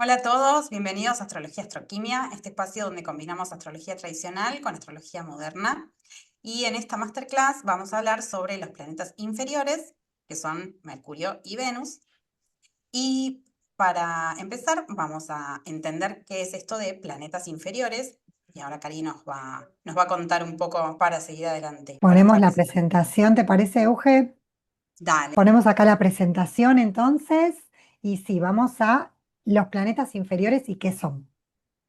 Hola a todos, bienvenidos a Astrología Astroquimia, este espacio donde combinamos astrología tradicional con astrología moderna. Y en esta masterclass vamos a hablar sobre los planetas inferiores, que son Mercurio y Venus. Y para empezar vamos a entender qué es esto de planetas inferiores. Y ahora Cari nos va a contar un poco para seguir adelante con Ponemos nuestra la presentación. presentación, ¿te parece, Euge? Dale. Ponemos acá la presentación entonces, y sí, vamos a los planetas inferiores y qué son.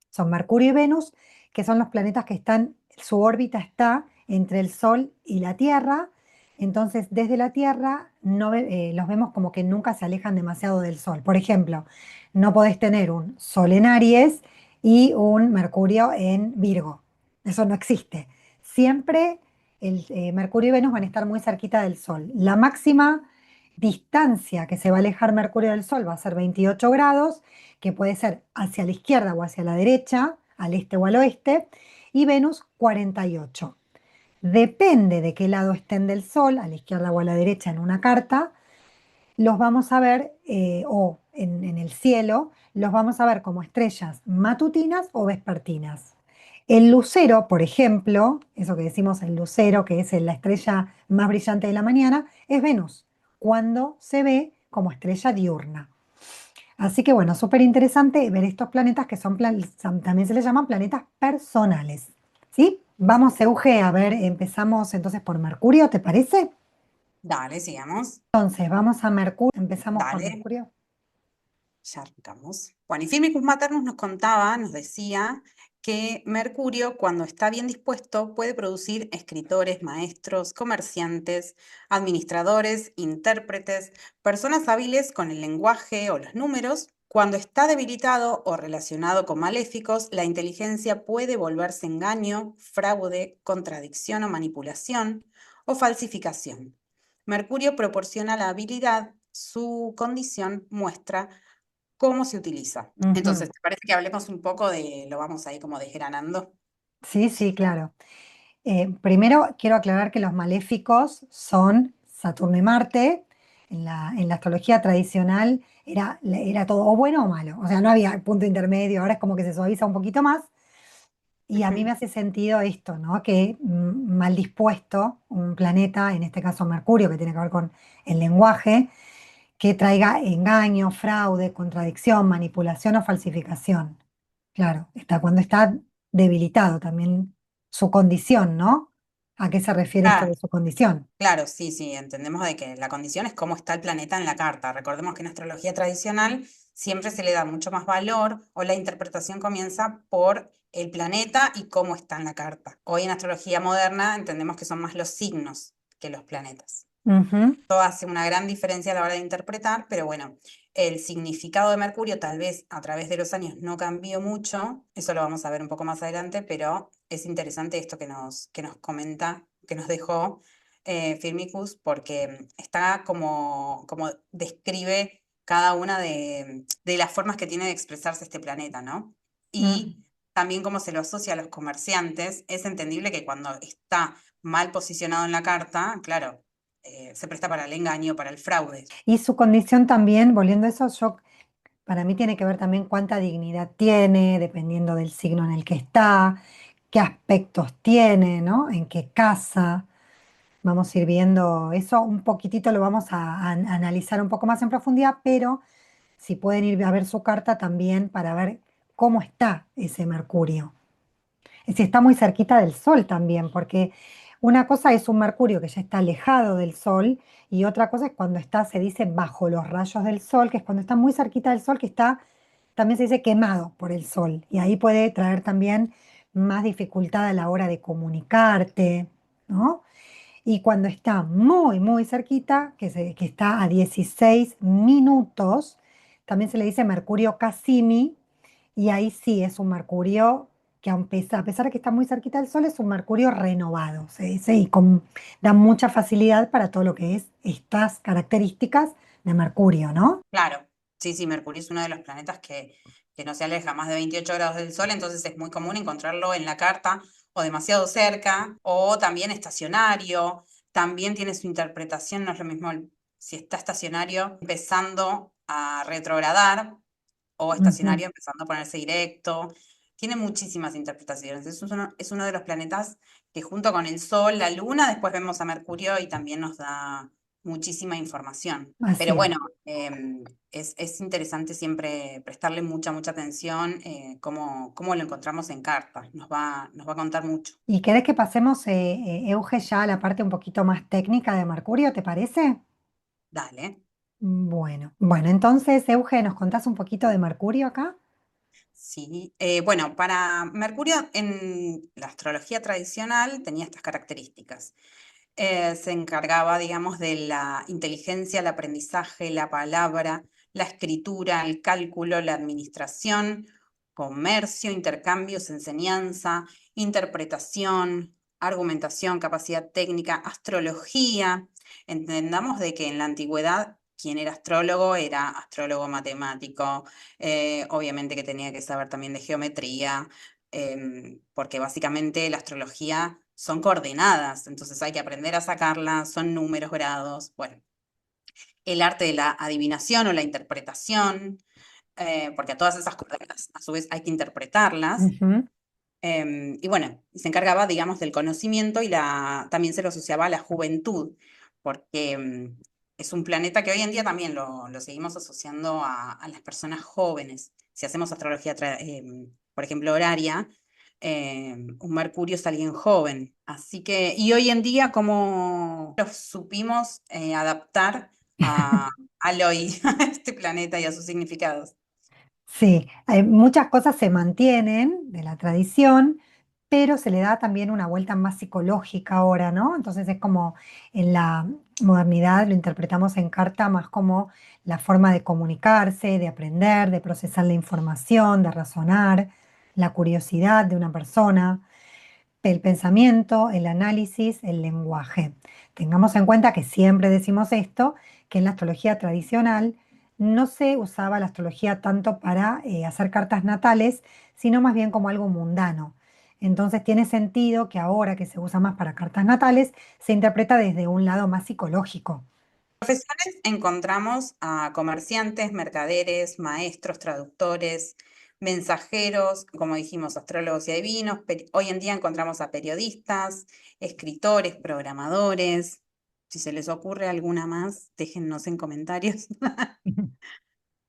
Son Mercurio y Venus, que son los planetas que están, su órbita está entre el Sol y la Tierra. Entonces, desde la Tierra los vemos como que nunca se alejan demasiado del Sol. Por ejemplo, no podés tener un Sol en Aries y un Mercurio en Virgo. Eso no existe. Siempre Mercurio y Venus van a estar muy cerquita del Sol. La máxima distancia que se va a alejar Mercurio del Sol va a ser 28 grados, que puede ser hacia la izquierda o hacia la derecha, al este o al oeste, y Venus 48. Depende de qué lado estén del Sol, a la izquierda o a la derecha en una carta, los vamos a ver, o en el cielo, los vamos a ver como estrellas matutinas o vespertinas. El lucero, por ejemplo, eso que decimos el lucero, que es la estrella más brillante de la mañana, es Venus, cuando se ve como estrella diurna. Así que bueno, súper interesante ver estos planetas que también se les llaman planetas personales. ¿Sí? Vamos, Euge, a ver, empezamos entonces por Mercurio, ¿te parece? Dale, sigamos. Entonces, vamos a Mercurio, empezamos por Dale. Mercurio. Ya arrancamos. Bueno, y Firmicus Maternus nos decía que Mercurio, cuando está bien dispuesto, puede producir escritores, maestros, comerciantes, administradores, intérpretes, personas hábiles con el lenguaje o los números. Cuando está debilitado o relacionado con maléficos, la inteligencia puede volverse engaño, fraude, contradicción o manipulación o falsificación. Mercurio proporciona la habilidad, su condición muestra cómo se utiliza. Ujú. Entonces, ¿te parece que hablemos un poco lo vamos ahí como desgranando? Sí, sí, claro. Primero quiero aclarar que los maléficos son Saturno y Marte. En la astrología tradicional era todo o bueno o malo, o sea, no había punto intermedio, ahora es como que se suaviza un poquito más. Y a mí me Ujú. hace sentido esto, ¿no? Que mal dispuesto un planeta, en este caso Mercurio, que tiene que ver con el lenguaje, que traiga engaño, fraude, contradicción, manipulación o falsificación. Claro, está cuando está debilitado también su condición, ¿no? ¿A qué se refiere esto Ah, de su condición? claro, sí, sí, entendemos de que la condición es cómo está el planeta en la carta. Recordemos que en astrología tradicional siempre se le da mucho más valor o la interpretación comienza por el planeta y cómo está en la carta. Hoy en astrología moderna entendemos que son más los signos que los planetas. Ujú. Todo hace una gran diferencia a la hora de interpretar, pero bueno, el significado de Mercurio tal vez a través de los años no cambió mucho, eso lo vamos a ver un poco más adelante, pero es interesante esto que nos comenta, que nos dejó Firmicus, porque está como describe cada una de las formas que tiene de expresarse este planeta, ¿no? Mm. Y también cómo se lo asocia a los comerciantes, es entendible que cuando está mal posicionado en la carta, claro, se presta para el engaño, para el fraude. Y su condición también, volviendo a eso, para mí tiene que ver también cuánta dignidad tiene, dependiendo del signo en el que está, qué aspectos tiene, ¿no? En qué casa. Vamos a ir viendo eso un poquitito, lo vamos a analizar un poco más en profundidad, pero si pueden ir a ver su carta también para ver cómo está ese Mercurio. Si está muy cerquita del Sol también, porque una cosa es un Mercurio que ya está alejado del Sol y otra cosa es cuando está, se dice, bajo los rayos del Sol, que es cuando está muy cerquita del Sol, que está, también se dice quemado por el Sol. Y ahí puede traer también más dificultad a la hora de comunicarte, ¿no? Y cuando está muy, muy cerquita, que está a 16 minutos, también se le dice Mercurio Cassini, y ahí sí es un Mercurio que a pesar de que está muy cerquita del Sol, es un Mercurio renovado, se dice, y da mucha facilidad para todo lo que es estas características de Mercurio, ¿no? Claro, sí, sí, Mercurio es uno de los planetas que no se aleja más de 28 grados del Sol, entonces es muy común encontrarlo en la carta o demasiado cerca, o también estacionario, también tiene su interpretación, no es lo mismo si está estacionario empezando a retrogradar o Ujú. estacionario empezando a ponerse directo. Tiene muchísimas interpretaciones. Es uno de los planetas que junto con el Sol, la Luna, después vemos a Mercurio y también nos da muchísima información. Así Pero es. bueno, es interesante siempre prestarle mucha atención cómo lo encontramos en carta. Nos va a contar mucho. ¿Y querés que pasemos, Euge, ya a la parte un poquito más técnica de Mercurio, te parece? Dale. Bueno, entonces, Euge, ¿nos contás un poquito de Mercurio acá? Sí, bueno, para Mercurio en la astrología tradicional tenía estas características. Se encargaba, digamos, de la inteligencia, el aprendizaje, la palabra, la escritura, el cálculo, la administración, comercio, intercambios, enseñanza, interpretación, argumentación, capacidad técnica, astrología. Entendamos de que en la antigüedad quien era astrólogo matemático, obviamente que tenía que saber también de geometría, porque básicamente la astrología son coordenadas, entonces hay que aprender a sacarlas, son números, grados, bueno, el arte de la adivinación o la interpretación, porque a todas esas coordenadas a su vez hay que interpretarlas. Ujú. Y bueno, se encargaba, digamos, del conocimiento y también se lo asociaba a la juventud, porque es un planeta que hoy en día también lo seguimos asociando a las personas jóvenes. Si hacemos astrología, por ejemplo, horaria, un Mercurio es alguien joven. Así que, y hoy en día, ¿cómo lo supimos adaptar a, al hoy, a este planeta y a sus significados? Sí, hay muchas cosas se mantienen de la tradición, pero se le da también una vuelta más psicológica ahora, ¿no? Entonces es como en la modernidad lo interpretamos en carta más como la forma de comunicarse, de aprender, de procesar la información, de razonar, la curiosidad de una persona, el pensamiento, el análisis, el lenguaje. Tengamos en cuenta que siempre decimos esto, que en la astrología tradicional no se usaba la astrología tanto para hacer cartas natales, sino más bien como algo mundano. Entonces tiene sentido que ahora que se usa más para cartas natales, se interpreta desde un lado más psicológico. Profesiones encontramos a comerciantes, mercaderes, maestros, traductores, mensajeros, como dijimos, astrólogos y adivinos. Hoy en día encontramos a periodistas, escritores, programadores. Si se les ocurre alguna más, déjennos en comentarios.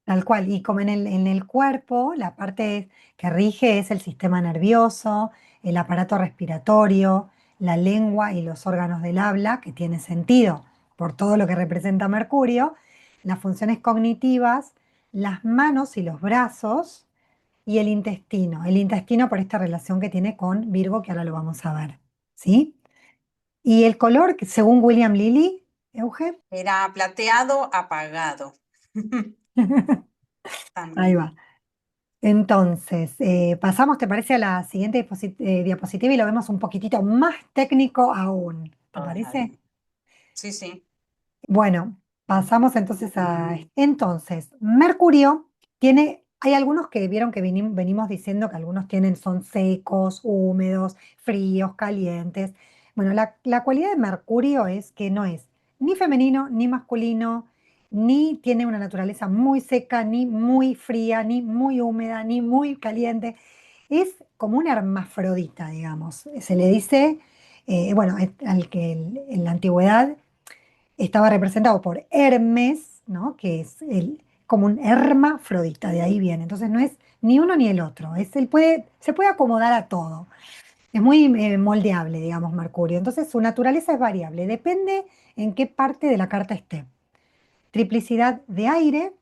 Tal cual, y como en el cuerpo, la parte que rige es el sistema nervioso, el aparato respiratorio, la lengua y los órganos del habla, que tiene sentido por todo lo que representa Mercurio, las funciones cognitivas, las manos y los brazos y el intestino por esta relación que tiene con Virgo, que ahora lo vamos a ver, ¿sí? Y el color, que según William Lilly, Euge, Era plateado apagado. ahí También. va. Entonces, pasamos, ¿te parece a la siguiente diapositiva y lo vemos un poquitito más técnico aún? ¿Te parece? Dale. Sí, sí. Bueno, pasamos entonces Entonces, Mercurio tiene, hay algunos que vieron que venimos diciendo que algunos tienen, son secos, húmedos, fríos, calientes. Bueno, la cualidad de Mercurio es que no es ni femenino, ni masculino, ni tiene una naturaleza muy seca, ni muy fría, ni muy húmeda, ni muy caliente. Es como una hermafrodita, digamos. Se le dice, bueno, al que en la antigüedad estaba representado por Hermes, ¿no? Que es como un hermafrodita, de ahí viene. Entonces no es ni uno ni el otro, se puede acomodar a todo. Es muy moldeable, digamos, Mercurio. Entonces su naturaleza es variable, depende en qué parte de la carta esté. Triplicidad de aire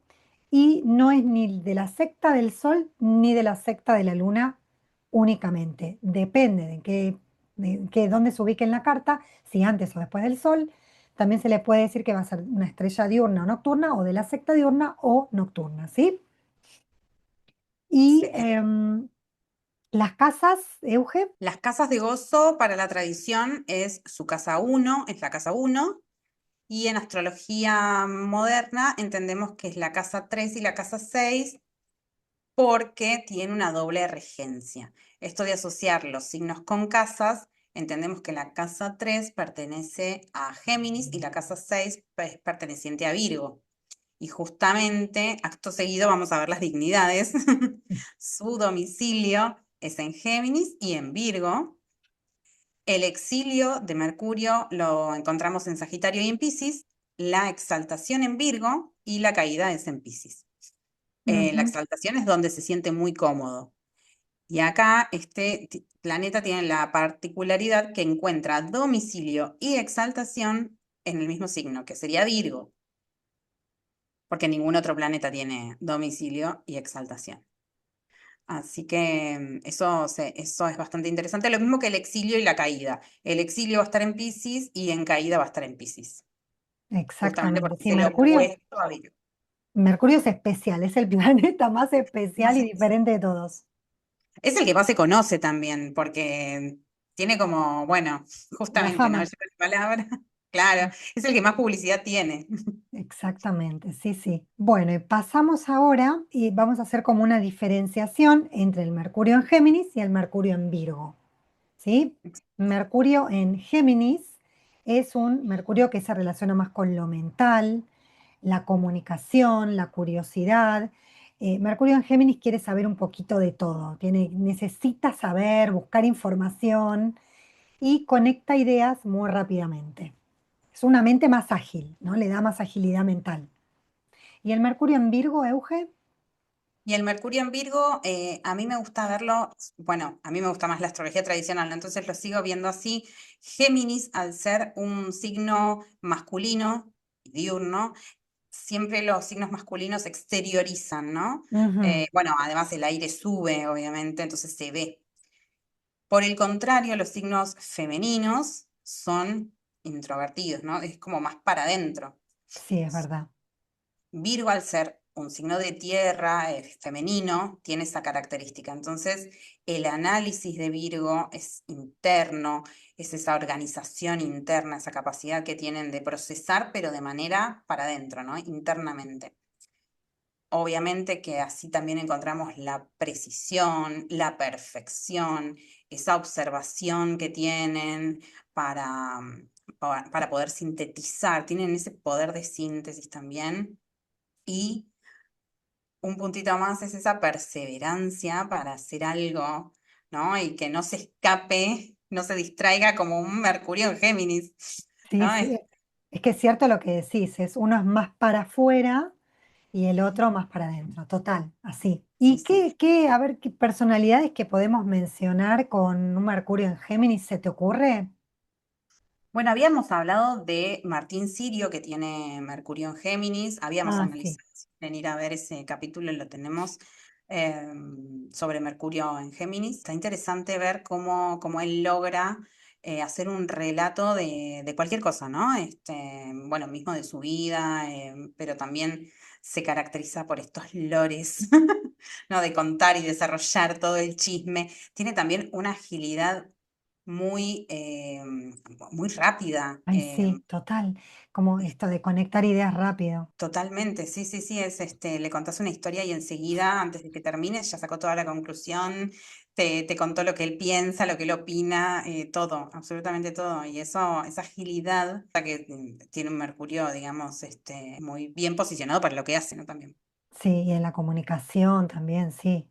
y no es ni de la secta del Sol ni de la secta de la Luna únicamente. Depende dónde se ubique en la carta, si antes o después del Sol. También se le puede decir que va a ser una estrella diurna o nocturna o de la secta diurna o nocturna, ¿sí? Y Excelente. las casas, Euge. Las casas de gozo para la tradición es su casa uno, es la casa uno. Y en astrología moderna entendemos que es la casa 3 y la casa 6 porque tiene una doble regencia. Esto de asociar los signos con casas, entendemos que la casa 3 pertenece a Géminis y la casa 6 es perteneciente a Virgo. Y justamente, acto seguido, vamos a ver las dignidades. Su domicilio es en Géminis y en Virgo. El exilio de Mercurio lo encontramos en Sagitario y en Piscis, la exaltación en Virgo y la caída es en Piscis. La Ujú. exaltación es donde se siente muy cómodo. Y acá este planeta tiene la particularidad que encuentra domicilio y exaltación en el mismo signo, que sería Virgo, porque ningún otro planeta tiene domicilio y exaltación. Así que eso es bastante interesante. Lo mismo que el exilio y la caída. El exilio va a estar en Piscis y en caída va a estar en Piscis, justamente Exactamente. porque es Sí, el opuesto a Virgo. Mercurio es especial, es el planeta más especial Más y especial. diferente de todos. Es el que más se conoce también, porque tiene como, bueno, La justamente, ¿no? fama. Lleva la palabra. Claro, es el que más publicidad tiene. Exactamente, sí, sí. Bueno, y pasamos ahora y vamos a hacer como una diferenciación entre el Mercurio en Géminis y el Mercurio en Virgo, ¿sí? Mercurio en Géminis es un Mercurio que se relaciona más con lo mental, la comunicación, la curiosidad. Mercurio en Géminis quiere saber un poquito de todo, necesita saber, buscar información y conecta ideas muy rápidamente. Es una mente más ágil, ¿no? Le da más agilidad mental. ¿Y el Mercurio en Virgo, Euge? Y el Mercurio en Virgo, a mí me gusta verlo, bueno, a mí me gusta más la astrología tradicional, ¿no? Entonces lo sigo viendo así. Géminis, al ser un signo masculino, diurno, siempre los signos masculinos exteriorizan, ¿no? Ujú. Bueno, además el aire sube, obviamente, entonces se ve. Por el contrario, los signos femeninos son introvertidos, ¿no? Es como más para adentro. Sí, es verdad. Virgo, al ser un signo de tierra, femenino, tiene esa característica. Entonces, el análisis de Virgo es interno, es esa organización interna, esa capacidad que tienen de procesar, pero de manera para adentro, ¿no? Internamente. Obviamente que así también encontramos la precisión, la perfección, esa observación que tienen para, para poder sintetizar, tienen ese poder de síntesis también. Y un puntito más es esa perseverancia para hacer algo, ¿no? Y que no se escape, no se distraiga como un Mercurio en Géminis, Sí, ¿no? sí. Es que es cierto lo que decís, uno es más para afuera y el otro más para adentro, total, así. Sí, ¿Y sí. a ver, qué personalidades que podemos mencionar con un Mercurio en Géminis se te ocurre? Bueno, habíamos hablado de Martín Sirio, que tiene Mercurio en Géminis. Habíamos Ah, sí, analizado, si quieren ir a ver ese capítulo, lo tenemos sobre Mercurio en Géminis. Está interesante ver cómo él logra hacer un relato de cualquier cosa, ¿no? Bueno, mismo de su vida, pero también se caracteriza por estos lores, ¿no? De contar y desarrollar todo el chisme. Tiene también una agilidad muy, muy rápida. ay, sí, total, como esto de conectar ideas rápido. Totalmente, sí, sí, sí, le contás una historia y enseguida, antes de que termines, ya sacó toda la conclusión, te contó lo que él piensa, lo que él opina, todo, absolutamente todo. Y eso, esa agilidad que tiene un Mercurio, digamos, muy bien posicionado para lo que hace, ¿no? También. Sí, y en la comunicación también, sí.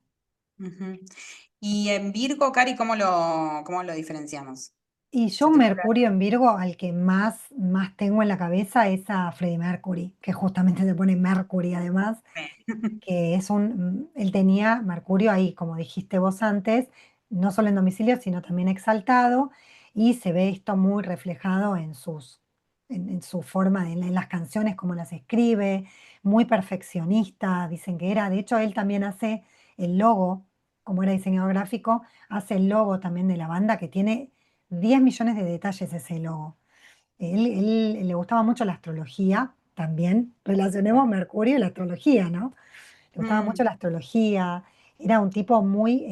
Ujú. Y en Virgo, Cari, cómo lo diferenciamos? Y yo ¿Se te ocurre Mercurio en Virgo, al que más tengo en la cabeza es a Freddie Mercury, que justamente se pone Mercury además, algo? que él tenía Mercurio ahí, como dijiste vos antes, no solo en domicilio, sino también exaltado, y se ve esto muy reflejado en su forma, en las canciones, como las escribe, muy perfeccionista, dicen que era, de hecho él también hace el logo, como era diseñador gráfico, hace el logo también de la banda que tiene 10 millones de detalles ese logo. Él le gustaba mucho la astrología, también relacionemos Mercurio y la astrología, ¿no? Le gustaba mucho Mm, la astrología, era un tipo muy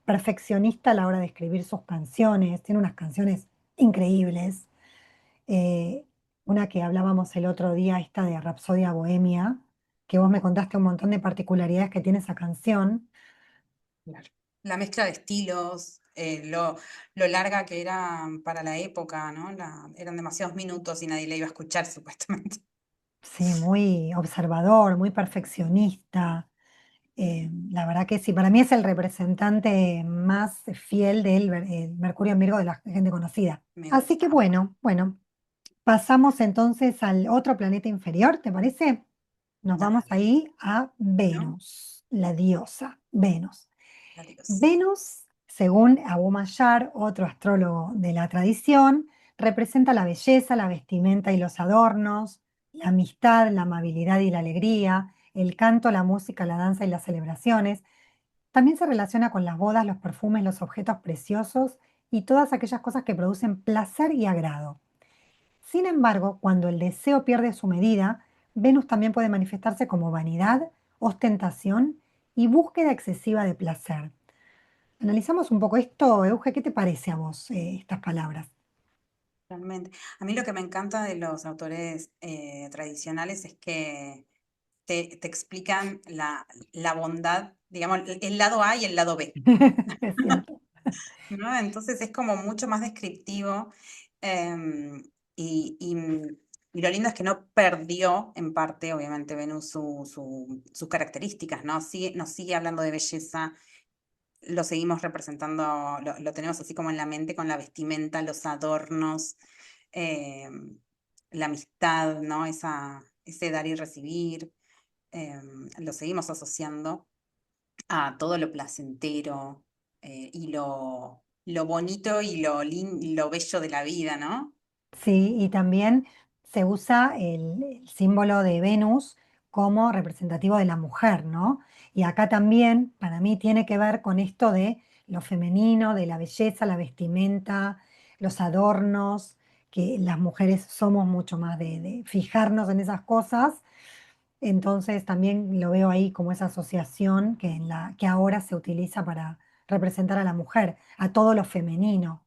perfeccionista a la hora de escribir sus canciones, tiene unas canciones increíbles. Eh, una que hablábamos el otro día, esta de Rapsodia Bohemia, que vos me contaste un montón de particularidades que tiene esa canción. claro. La mezcla de estilos, lo larga que era para la época, ¿no? Eran demasiados minutos y nadie la iba a escuchar, supuestamente. Sí, muy observador, muy perfeccionista. La verdad que sí, para mí es el representante más fiel del Mercurio en Virgo de la gente conocida. Me Así que gusta. bueno, pasamos entonces al otro planeta inferior, ¿te parece? Nos vamos Dale, ahí a ¿no? Venus, la diosa, Venus. Adiós. Venus, según Abu Mayar, otro astrólogo de la tradición, representa la belleza, la vestimenta y los adornos, la amistad, la amabilidad y la alegría, el canto, la música, la danza y las celebraciones. También se relaciona con las bodas, los perfumes, los objetos preciosos y todas aquellas cosas que producen placer y agrado. Sin embargo, cuando el deseo pierde su medida, Venus también puede manifestarse como vanidad, ostentación y búsqueda excesiva de placer. Analizamos un poco esto, Euge, ¿qué te parece a vos estas palabras? Realmente. A mí lo que me encanta de los autores tradicionales es que te explican la bondad, digamos, el lado A y el lado B, Es cierto. ¿no? Entonces es como mucho más descriptivo em, y, y, mm, y lo lindo es que no perdió en parte, obviamente, Venus sus características, ¿no? Nos sigue hablando de belleza, lo seguimos representando, lo tenemos así como en la mente con la vestimenta, los adornos, em, la amistad, ¿no? Ese dar y recibir, lo seguimos asociando a todo lo placentero y lo bonito y lo bello de la vida, ¿no? Sí, y también se usa el símbolo de Venus como representativo de la mujer, ¿no? Y acá también, para mí, tiene que ver con esto de lo femenino, de la belleza, la vestimenta, los adornos, que las mujeres somos mucho más de fijarnos en esas cosas. Entonces también lo veo ahí como esa asociación que ahora se utiliza para representar a la mujer, a todo lo femenino.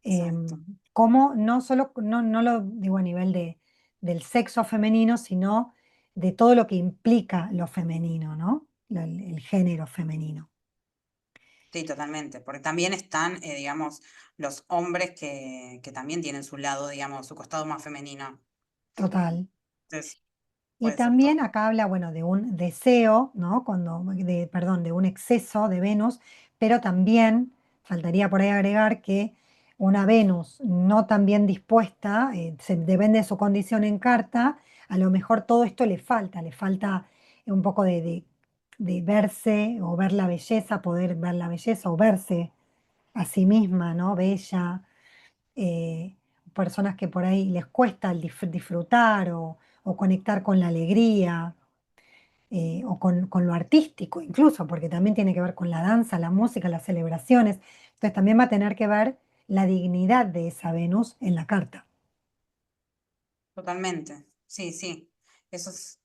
Exacto. Como no solo, no lo digo a nivel del sexo femenino, sino de todo lo que implica lo femenino, ¿no? El género femenino. Sí, totalmente, porque también están, digamos, los hombres que también tienen su lado, digamos, su costado más femenino. Total. Entonces, Y puede ser todo. también acá habla, bueno, de un deseo, ¿no? Perdón, de un exceso de Venus, pero también faltaría por ahí agregar que una Venus no tan bien dispuesta, depende de su condición en carta, a lo mejor todo esto le falta un poco de verse o ver la belleza, poder ver la belleza o verse a sí misma, ¿no? Bella, eh, personas que por ahí les cuesta el disfrutar o conectar con la alegría o con lo artístico incluso, porque también tiene que ver con la danza, la música, las celebraciones. Entonces también va a tener que ver la dignidad de esa Venus en la carta. Totalmente. Sí, sí. Eso es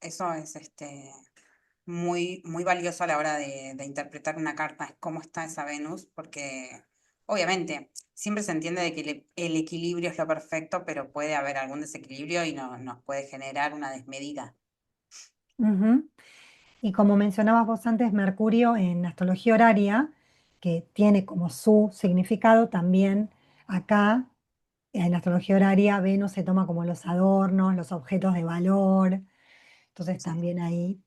muy, muy valioso a la hora de interpretar una carta, es cómo está esa Venus, porque obviamente siempre se entiende de que el equilibrio es lo perfecto, pero puede haber algún desequilibrio y nos puede generar una desmedida. Ujú. Y como mencionabas vos antes, Mercurio en astrología horaria, que tiene como su significado también acá, en astrología horaria, Venus se toma como los adornos, los objetos de valor. Entonces Sí, también ahí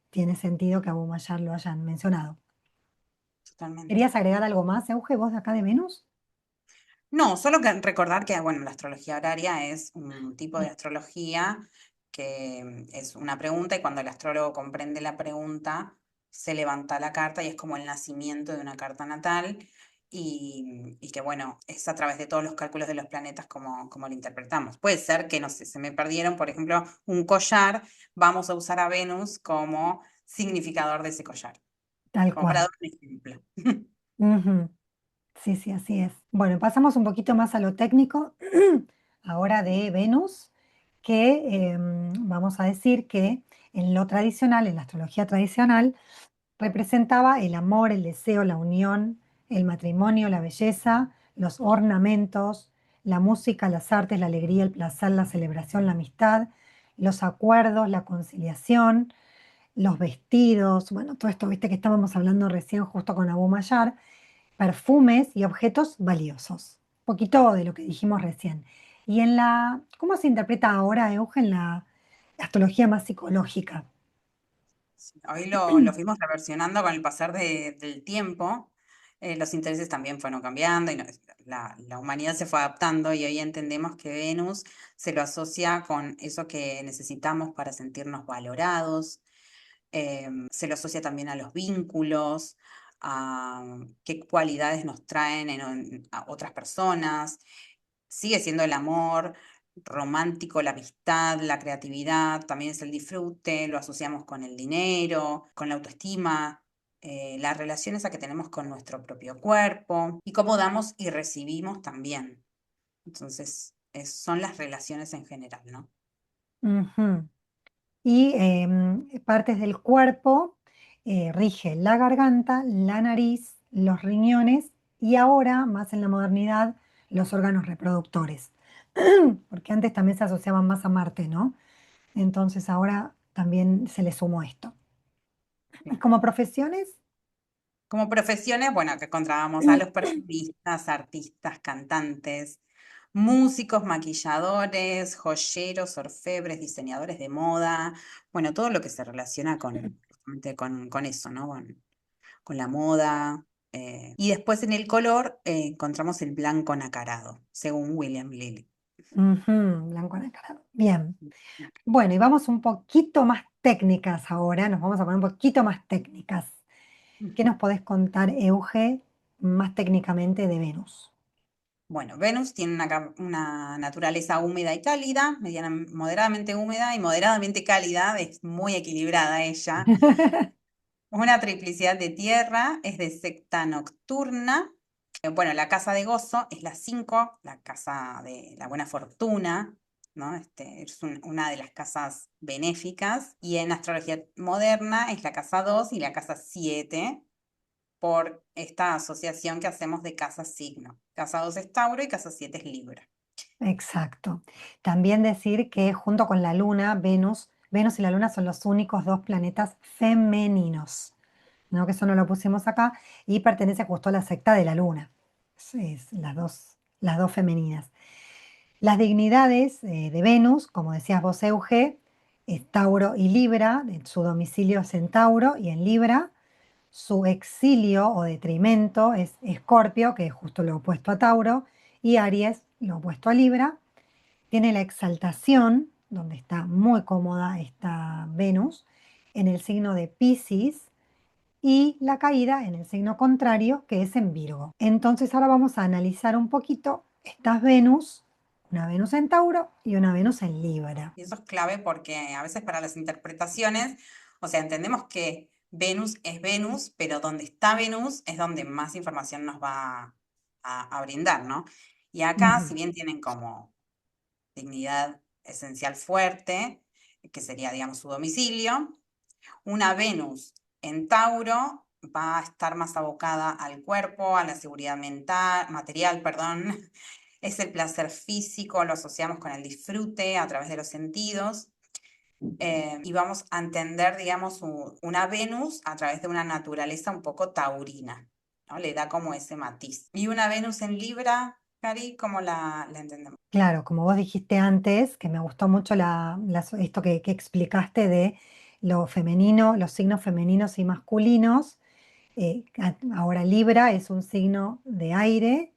tiene sentido que a Mayar lo hayan mencionado. totalmente. ¿Querías agregar algo más, Euge, vos de acá de Venus? No, solo que recordar que, bueno, la astrología horaria es un tipo de astrología que es una pregunta y cuando el astrólogo comprende la pregunta, se levanta la carta y es como el nacimiento de una carta natal y que, bueno, es a través de todos los cálculos de los planetas como lo interpretamos. Puede ser que, no sé, se me perdieron, por ejemplo, un collar, vamos a usar a Venus como significador de ese collar, Tal como para cual. dar un ejemplo. Ujú. Sí, sí, así es. Bueno, pasamos un poquito más a lo técnico, ahora de Venus, que vamos a decir que en lo tradicional, en la astrología tradicional, representaba el amor, el deseo, la unión, el matrimonio, la belleza, los ornamentos, la música, las artes, la alegría, el placer, la celebración, la amistad, los acuerdos, la conciliación, los vestidos, bueno, todo esto, viste que estábamos hablando recién justo con Abu Mayar, perfumes y objetos valiosos. Un poquito de lo que dijimos recién. ¿Cómo se interpreta ahora, Eugen, astrología más psicológica. Sí, hoy lo fuimos reversionando con el pasar del tiempo. Los intereses también fueron cambiando y la humanidad se fue adaptando y hoy entendemos que Venus se lo asocia con eso que necesitamos para sentirnos valorados. Se lo asocia también a los vínculos, a qué cualidades nos traen a otras personas. Sigue siendo el amor romántico, la amistad, la creatividad, también es el disfrute, lo asociamos con el dinero, con la autoestima, las relaciones a que tenemos con nuestro propio cuerpo y cómo damos y recibimos también. Entonces, son las relaciones en general, ¿no? Ujú. Y partes del cuerpo rige la garganta, la nariz, los riñones y ahora, más en la modernidad, los órganos reproductores. Porque antes también se asociaban más a Marte, ¿no? Entonces ahora también se le sumó esto. Y Claro. como profesiones, Como profesiones, bueno, que encontrábamos a los perfumistas, artistas, cantantes, músicos, maquilladores, joyeros, orfebres, diseñadores de moda, bueno, todo lo que se relaciona justamente con eso, ¿no? Con la moda. Y después en el color encontramos el blanco nacarado, según William Lilly. ujú, blanco anacarado. Bien. Bueno, y vamos un poquito más técnicas ahora, nos vamos a poner un poquito más técnicas. ¿Qué nos podés contar, Euge, más técnicamente de Venus? Bueno, Venus tiene una naturaleza húmeda y cálida, moderadamente húmeda y moderadamente cálida, es muy equilibrada ella. Una triplicidad de tierra, es de secta nocturna. Bueno, la casa de gozo es la 5, la casa de la buena fortuna, ¿no? Es una de las casas benéficas. Y en astrología moderna es la casa 2 y la casa 7 por esta asociación que hacemos de casa signo. Casa 2 es Tauro y casa 7 es Libra. Exacto. También decir que junto con la Luna, Venus y la Luna son los únicos dos planetas femeninos, ¿no? Que eso no lo pusimos acá y pertenece justo a la secta de la Luna. Es las dos femeninas. Las dignidades de Venus, como decías vos, Euge, es Tauro y Libra, su domicilio es en Tauro y en Libra. Su exilio o detrimento es Escorpio, que es justo lo opuesto a Tauro, y Aries, lo opuesto a Libra. Tiene la exaltación, donde está muy cómoda esta Venus, en el signo de Piscis, y la caída en el signo contrario, que es en Virgo. Entonces ahora vamos a analizar un poquito estas Venus, una Venus en Tauro y una Venus en Libra. Y eso es clave porque a veces para las interpretaciones, o sea, entendemos que Venus es Venus, pero donde está Venus es donde más información nos va a brindar, ¿no? Y acá, Ujú. si bien tienen como dignidad esencial fuerte, que sería, digamos, su domicilio, una Venus en Tauro va a estar más abocada al cuerpo, a la seguridad mental, material, perdón. Es el placer físico, lo asociamos con el disfrute a través de los sentidos. Y vamos a entender, digamos, una Venus a través de una naturaleza un poco taurina, ¿no? Le da como ese matiz. Y una Venus en Libra, Cari, ¿cómo la entendemos? Claro, como vos dijiste antes, que me gustó mucho esto que explicaste de lo femenino, los signos femeninos y masculinos. Ahora Libra es un signo de aire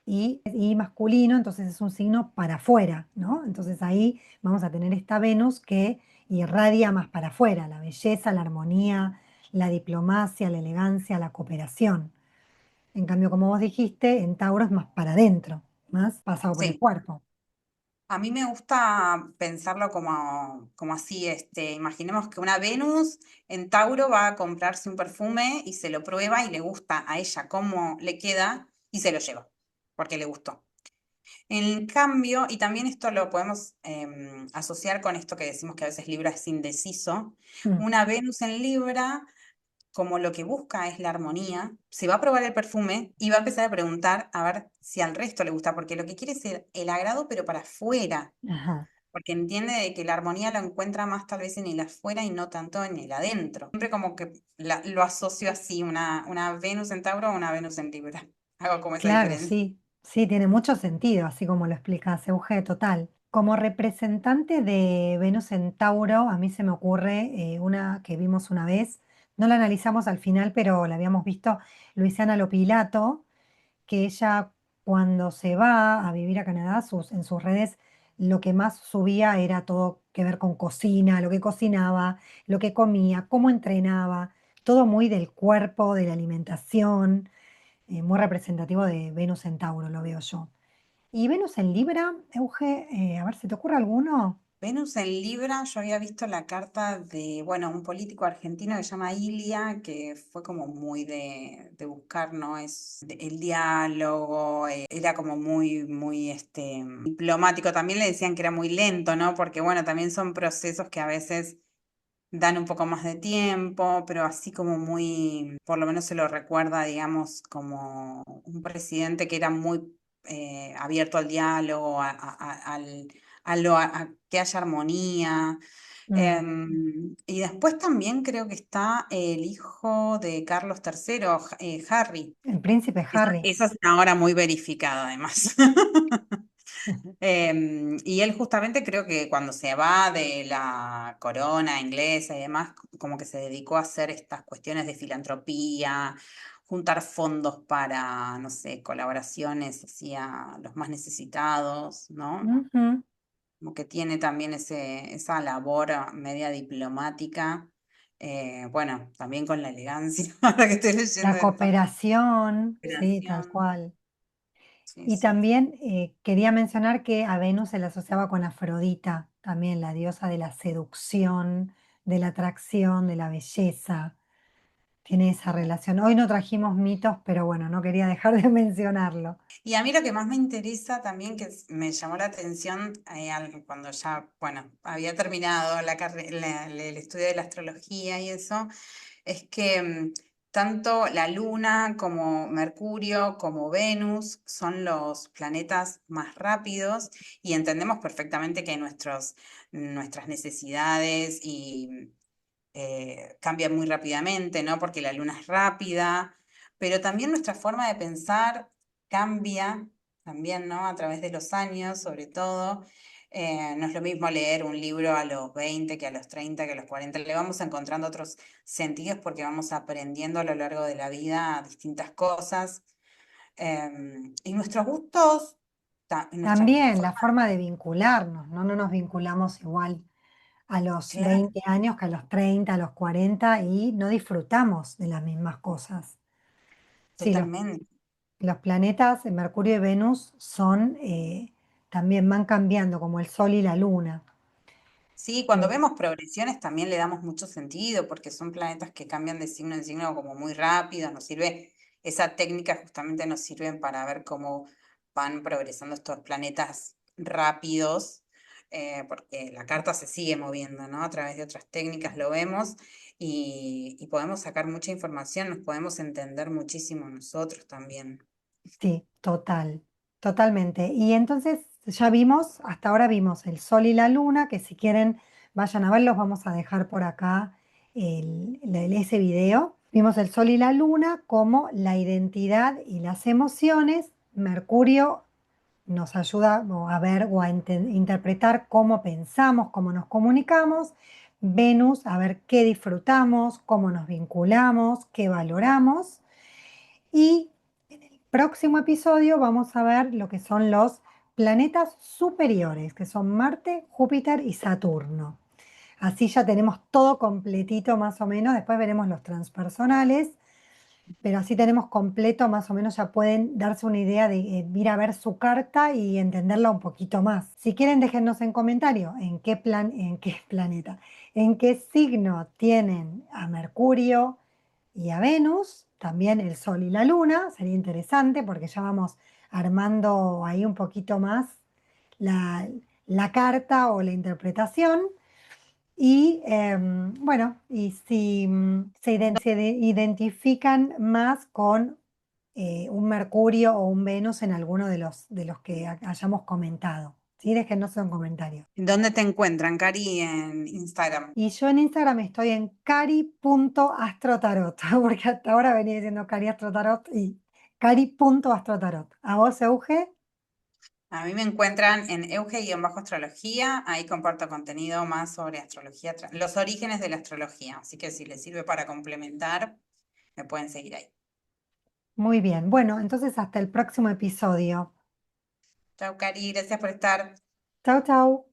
y masculino, entonces es un signo para afuera, ¿no? Entonces ahí vamos a tener esta Venus que irradia más para afuera, la belleza, la armonía, la diplomacia, la elegancia, la cooperación. En cambio, como vos dijiste, en Tauro es más para adentro, más pasado por el Sí, cuerpo. a mí me gusta pensarlo como así, imaginemos que una Venus en Tauro va a comprarse un perfume y se lo prueba y le gusta a ella cómo le queda y se lo lleva, porque le gustó. En cambio, y también esto lo podemos asociar con esto que decimos que a veces Libra es indeciso, Mm, una Venus en Libra, como lo que busca es la armonía, se va a probar el perfume y va a empezar a preguntar a ver si al resto le gusta, porque lo que quiere es el agrado, pero para afuera, ajá, porque entiende de que la armonía lo encuentra más tal vez en el afuera y no tanto en el adentro. Siempre como que lo asocio así, una Venus en Tauro o una Venus en Libra. Hago como esa claro, diferencia. sí, sí, tiene mucho sentido, así como lo explicás, Euge, total. Como representante de Venus en Tauro, a mí se me ocurre una que vimos una vez, no la analizamos al final, pero la habíamos visto, Luisiana Lopilato, que ella cuando se va a vivir a Canadá, en sus redes lo que más subía era todo que ver con cocina, lo que cocinaba, lo que comía, cómo entrenaba, todo muy del cuerpo, de la alimentación, muy representativo de Venus en Tauro, lo veo yo. Y Venus en Libra, Euge, a ver, ¿se te ocurre alguno? Venus en Libra, yo había visto la carta de, bueno, un político argentino que se llama Ilia, que fue como muy de buscar, ¿no? El diálogo, era como muy diplomático. También le decían que era muy lento, ¿no? Porque, bueno, también son procesos que a veces dan un poco más de tiempo, pero así como muy, por lo menos se lo recuerda, digamos, como un presidente que era muy abierto al diálogo, a que haya armonía. Mm, Y después también creo que está el hijo de Carlos III, Harry. el príncipe Harry. Esa es una hora muy verificada, además. Y él justamente creo que cuando se va de la corona inglesa y demás, como que se dedicó a hacer estas cuestiones de filantropía, juntar fondos para, no sé, colaboraciones hacia los más necesitados, ¿no? Ujú. Como que tiene también esa labor media diplomática, bueno, también con la elegancia, ahora que estoy leyendo La esto. cooperación, sí, tal Operación. cual. Sí, Y sí. también quería mencionar que a Venus se la asociaba con Afrodita, también la diosa de la seducción, de la atracción, de la belleza. Tiene esa relación. Hoy no trajimos mitos, pero bueno, no quería dejar de mencionarlo. Y a mí lo que más me interesa también, me llamó la atención cuando ya, bueno, había terminado el estudio de la astrología y eso, es que tanto la Luna como Mercurio como Venus son los planetas más rápidos y entendemos perfectamente que nuestras necesidades cambian muy rápidamente, ¿no? Porque la luna es rápida, pero también nuestra forma de pensar cambia también, ¿no? A través de los años, sobre todo. No es lo mismo leer un libro a los 20 que a los 30, que a los 40. Le vamos encontrando otros sentidos porque vamos aprendiendo a lo largo de la vida distintas cosas. Y nuestros gustos, nuestra También la forma, forma de vincularnos, ¿no? No nos vinculamos igual a los claro, 20 años que a los 30, a los 40 y no disfrutamos de las mismas cosas. Sí, totalmente. los planetas, Mercurio y Venus, son, también van cambiando, como el Sol y la Luna. Sí, cuando Eh, vemos progresiones también le damos mucho sentido porque son planetas que cambian de signo en signo como muy rápido. Esa técnica justamente nos sirve para ver cómo van progresando estos planetas rápidos, porque la carta se sigue moviendo, ¿no? A través de otras técnicas lo vemos y podemos sacar mucha información, nos podemos entender muchísimo nosotros también. sí, totalmente. Y entonces ya vimos, hasta ahora vimos el Sol y la Luna, que si quieren vayan a verlos, vamos a dejar por acá ese video. Vimos el Sol y la Luna como la identidad y las emociones. Mercurio nos ayuda a ver o a interpretar cómo pensamos, cómo nos comunicamos. Venus, a ver qué disfrutamos, cómo nos vinculamos, qué valoramos. Y en el próximo episodio vamos a ver lo que son los planetas superiores, que son Marte, Júpiter y Saturno. Así ya tenemos todo completito más o menos. Después veremos los transpersonales, pero así tenemos completo, más o menos ya pueden darse una idea de ir a ver su carta y entenderla un poquito más. Si quieren, déjennos en comentario en qué planeta, en qué signo tienen a Mercurio y a Venus, también el Sol y la Luna. Sería interesante porque ya vamos armando ahí un poquito más la, la carta o la interpretación. Y bueno, y si se identifican más con un Mercurio o un Venus en alguno de los que hayamos comentado. ¿Sí? Déjenos un comentario. ¿Dónde te encuentran, Cari, en Instagram? Y yo en Instagram estoy en cari.astrotarot, porque hasta ahora venía diciendo cari astrotarot y cari.astrotarot. ¿A vos, Euge? A mí me encuentran en Euge-astrología, ahí comparto contenido más sobre astrología, los orígenes de la astrología, así que si les sirve para complementar, me pueden seguir ahí. Muy bien, bueno, entonces hasta el próximo episodio. Chau, Cari, gracias por estar. Chau, chau.